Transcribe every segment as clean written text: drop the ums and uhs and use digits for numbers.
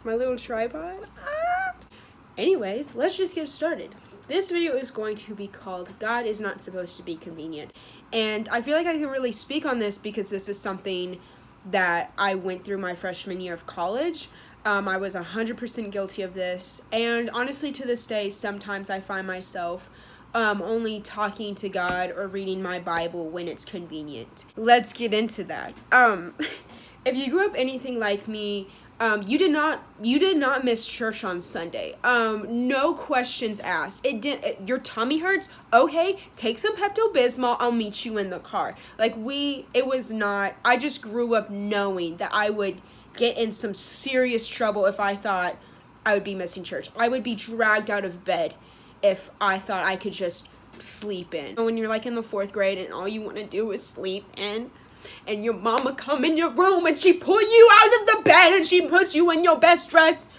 my little tripod. Anyways, let's just get started. This video is going to be called God is Not Supposed to Be Convenient. And I feel like I can really speak on this because this is something that I went through my freshman year of college. I was 100% guilty of this. And honestly, to this day, sometimes I find myself only talking to God or reading my Bible when it's convenient. Let's get into that. If you grew up anything like me, you did not miss church on Sunday. No questions asked. Your tummy hurts? Okay, take some Pepto-Bismol. I'll meet you in the car. I just grew up knowing that I would get in some serious trouble if I thought I would be missing church. I would be dragged out of bed if I thought I could just sleep in. When you're like in the 4th grade and all you want to do is sleep in, and your mama come in your room and she pull you out of the bed and she puts you in your best dress.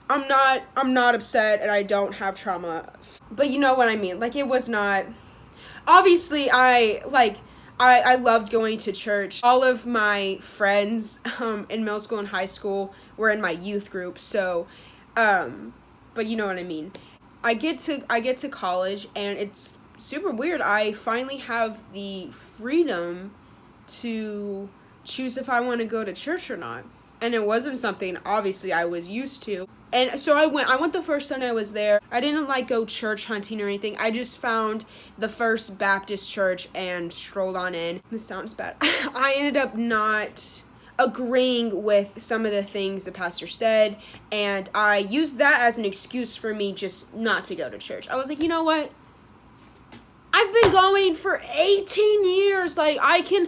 I'm not upset and I don't have trauma. But you know what I mean. Like, it was not, obviously I loved going to church. All of my friends in middle school and high school were in my youth group. So but you know what I mean. I get to college and it's super weird. I finally have the freedom to choose if I want to go to church or not. And it wasn't something obviously I was used to. And so I went the first Sunday I was there. I didn't go church hunting or anything. I just found the First Baptist Church and strolled on in. This sounds bad. I ended up not agreeing with some of the things the pastor said, and I used that as an excuse for me just not to go to church. I was like, you know what? I've been going for 18 years. Like, I can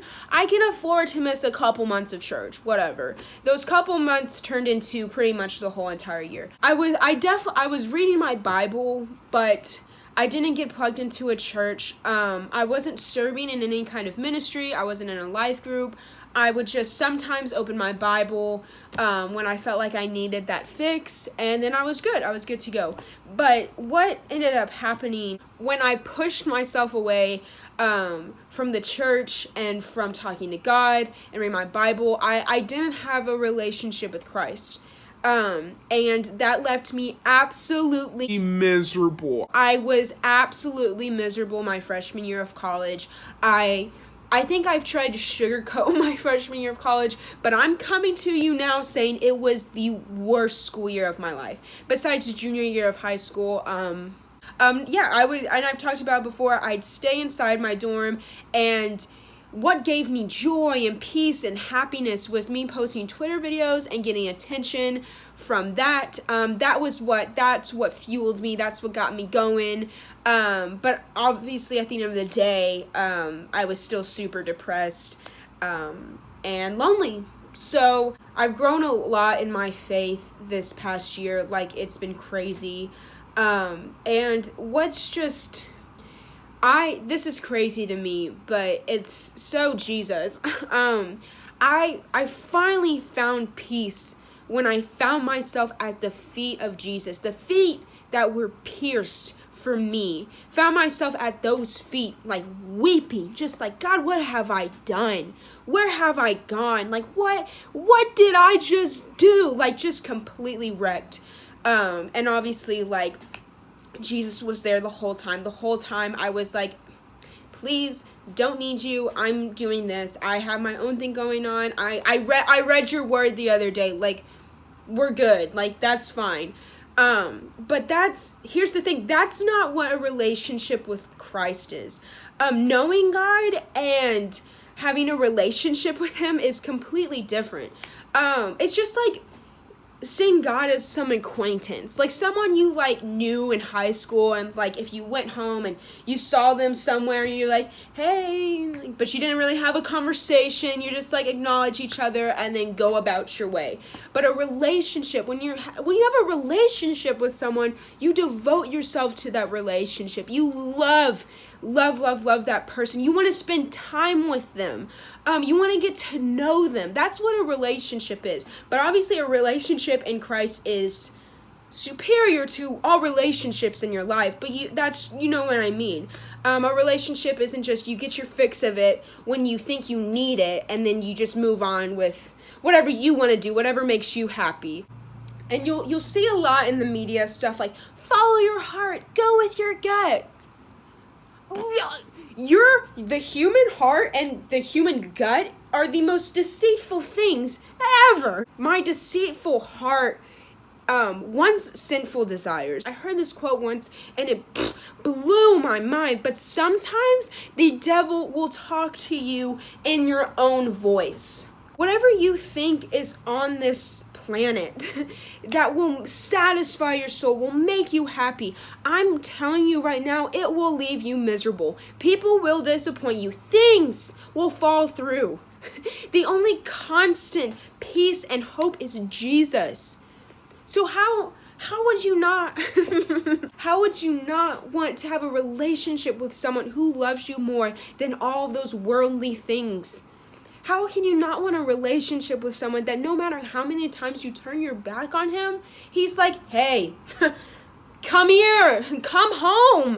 afford to miss a couple months of church, whatever. Those couple months turned into pretty much the whole entire year. I was reading my Bible, but I didn't get plugged into a church. I wasn't serving in any kind of ministry. I wasn't in a life group. I would just sometimes open my Bible when I felt like I needed that fix, and then I was good. I was good to go. But what ended up happening when I pushed myself away from the church and from talking to God and reading my Bible, I didn't have a relationship with Christ. And that left me absolutely miserable. I was absolutely miserable my freshman year of college. I think I've tried to sugarcoat my freshman year of college, but I'm coming to you now saying it was the worst school year of my life. Besides junior year of high school, I would, and I've talked about it before, I'd stay inside my dorm, and what gave me joy and peace and happiness was me posting Twitter videos and getting attention from that. That's what fueled me. That's what got me going. But obviously at the end of the day, I was still super depressed, and lonely. So I've grown a lot in my faith this past year. Like, it's been crazy. And what's just, this is crazy to me, but it's so Jesus. I finally found peace when I found myself at the feet of Jesus, the feet that were pierced for me. Found myself at those feet, like, weeping, just like, God, what have I done? Where have I gone? Like, what did I just do? Like, just completely wrecked. And obviously, like, Jesus was there the whole time. The whole time I was like, please, don't need you. I'm doing this. I have my own thing going on. I read your word the other day. Like, we're good. Like, that's fine. But here's the thing. That's not what a relationship with Christ is. Knowing God and having a relationship with him is completely different. It's just like seeing God as some acquaintance, like someone you like knew in high school, and like if you went home and you saw them somewhere and you're like, hey, but you didn't really have a conversation, you just like acknowledge each other and then go about your way. But a relationship, when you have a relationship with someone, you devote yourself to that relationship. You love that person. You want to spend time with them. You want to get to know them. That's what a relationship is. But obviously a relationship in Christ is superior to all relationships in your life. But you know what I mean. A relationship isn't just you get your fix of it when you think you need it, and then you just move on with whatever you want to do, whatever makes you happy. And you'll see a lot in the media stuff like, follow your heart, go with your gut. The human heart and the human gut are the most deceitful things ever. My deceitful heart wants sinful desires. I heard this quote once and it blew my mind, but sometimes the devil will talk to you in your own voice. Whatever you think is on this planet that will satisfy your soul, will make you happy, I'm telling you right now, it will leave you miserable. People will disappoint you. Things will fall through. The only constant peace and hope is Jesus. So how would you not how would you not want to have a relationship with someone who loves you more than all of those worldly things? How can you not want a relationship with someone that no matter how many times you turn your back on him, he's like, hey, come here, come home.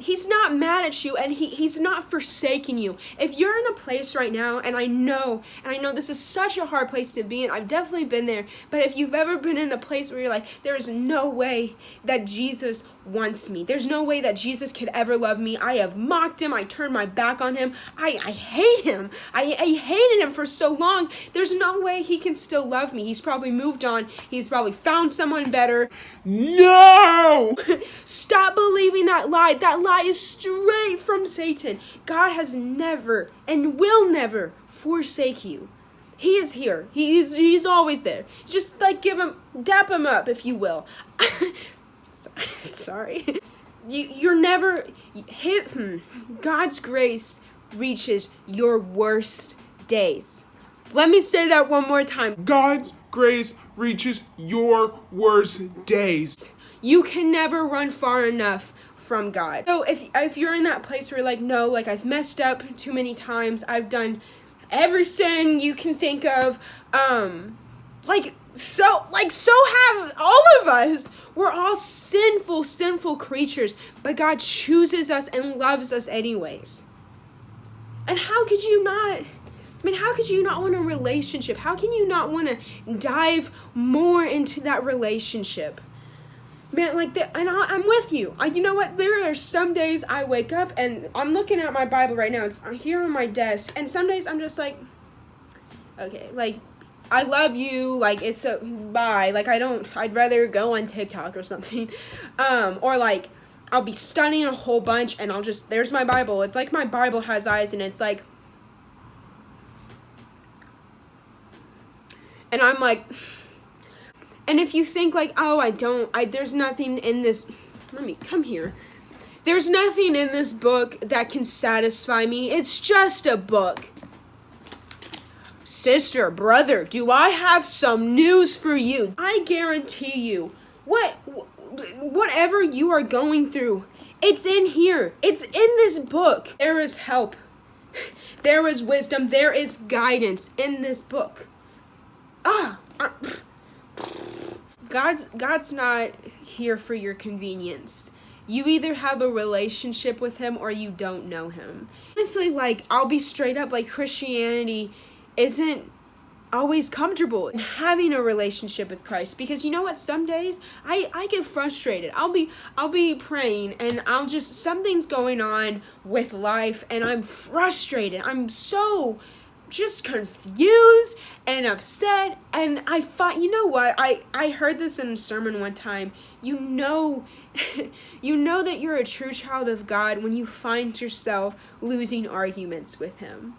He's not mad at you, and he's not forsaking you. If you're in a place right now, and I know this is such a hard place to be in, I've definitely been there, but if you've ever been in a place where you're like, there is no way that Jesus wants me, there's no way that Jesus could ever love me, I have mocked him, I turned my back on him, I hate him, I hated him for so long, there's no way he can still love me, he's probably moved on, he's probably found someone better. No! Stop believing that lie. That lie is straight from Satan. God has never and will never forsake you. He is here. He's always there. Just like dap him up, if you will. Sorry. You're never God's grace reaches your worst days. Let me say that one more time. God's grace reaches your worst days. You can never run far enough from God. So if you're in that place where you're like, no, like I've messed up too many times, I've done every sin you can think of, so have all of us. We're all sinful creatures, but God chooses us and loves us anyways. And how could you not want a relationship? How can you not want to dive more into that relationship? Man, like that, and I'm with you. You know what? There are some days I wake up and I'm looking at my Bible right now. It's here on my desk, and some days I'm just like, okay, like I love you. Like it's a bye. Like I'd rather go on TikTok or something, or like I'll be studying a whole bunch and there's my Bible. It's like my Bible has eyes, and it's like, and I'm like. And if you think like, oh, there's nothing in this, come here. There's nothing in this book that can satisfy me. It's just a book. Sister, brother, do I have some news for you? I guarantee you, whatever you are going through, it's in here. It's in this book. There is help. There is wisdom. There is guidance in this book. God's not here for your convenience. You either have a relationship with him or you don't know him. Honestly, like, I'll be straight up, like, Christianity isn't always comfortable in having a relationship with Christ, because you know what, some days I get frustrated. I'll be praying and something's going on with life and I'm frustrated. I'm so just confused and upset, and I thought, you know what, I heard this in a sermon one time, you know that you're a true child of God when you find yourself losing arguments with him.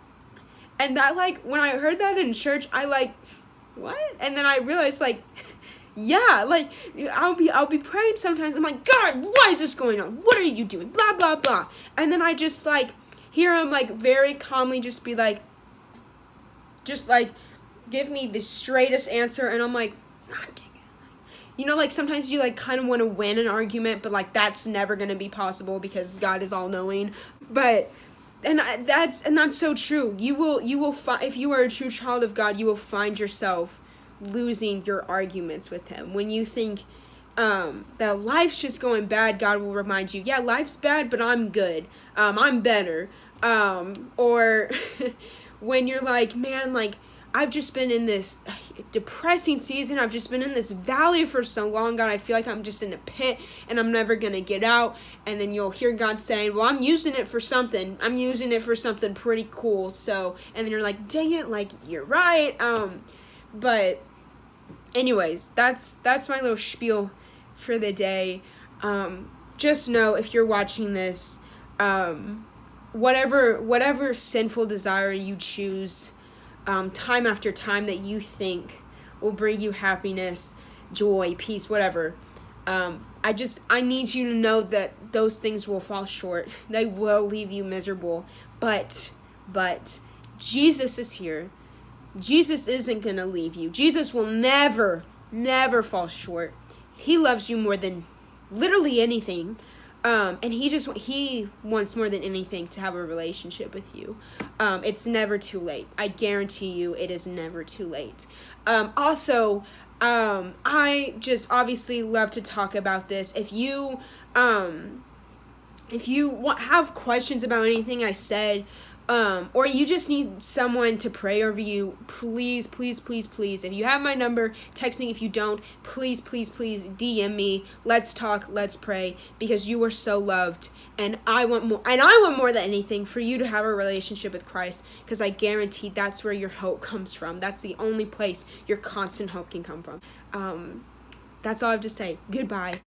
And that, like, when I heard that in church, I like, what? And then I realized, like, yeah, like, I'll be praying sometimes, I'm like, God, why is this going on? What are you doing? Blah, blah, blah. And then I just, like, hear him, like, very calmly just be like, give me the straightest answer, and I'm like, God dang it. You know, like, sometimes you, like, kind of want to win an argument, but, like, that's never going to be possible because God is all-knowing. But, and that's so true. You will find, if you are a true child of God, you will find yourself losing your arguments with him. When you think that life's just going bad, God will remind you, yeah, life's bad, but I'm good. I'm better. Or when you're like, man, like, I've just been in this depressing season. I've just been in this valley for so long, God. I feel like I'm just in a pit and I'm never going to get out. And then you'll hear God saying, well, I'm using it for something. I'm using it for something pretty cool. So, and then you're like, dang it, like, you're right. But anyways, that's my little spiel for the day. Just know, if you're watching this, whatever sinful desire you choose, time after time, that you think will bring you happiness, joy, peace, whatever, I need you to know that those things will fall short. They will leave you miserable. But Jesus is here. Jesus isn't going to leave you. Jesus will never fall short. He loves you more than literally anything. And he wants more than anything to have a relationship with you. It's never too late. I guarantee you it is never too late. Also, I just obviously love to talk about this. If you have questions about anything I said, or you just need someone to pray over you, please, if you have my number, text me. If you don't, please DM me. Let's talk, let's pray, because you are so loved, and I want more than anything for you to have a relationship with Christ, because I guarantee that's where your hope comes from. That's the only place your constant hope can come from. That's all I have to say. Goodbye.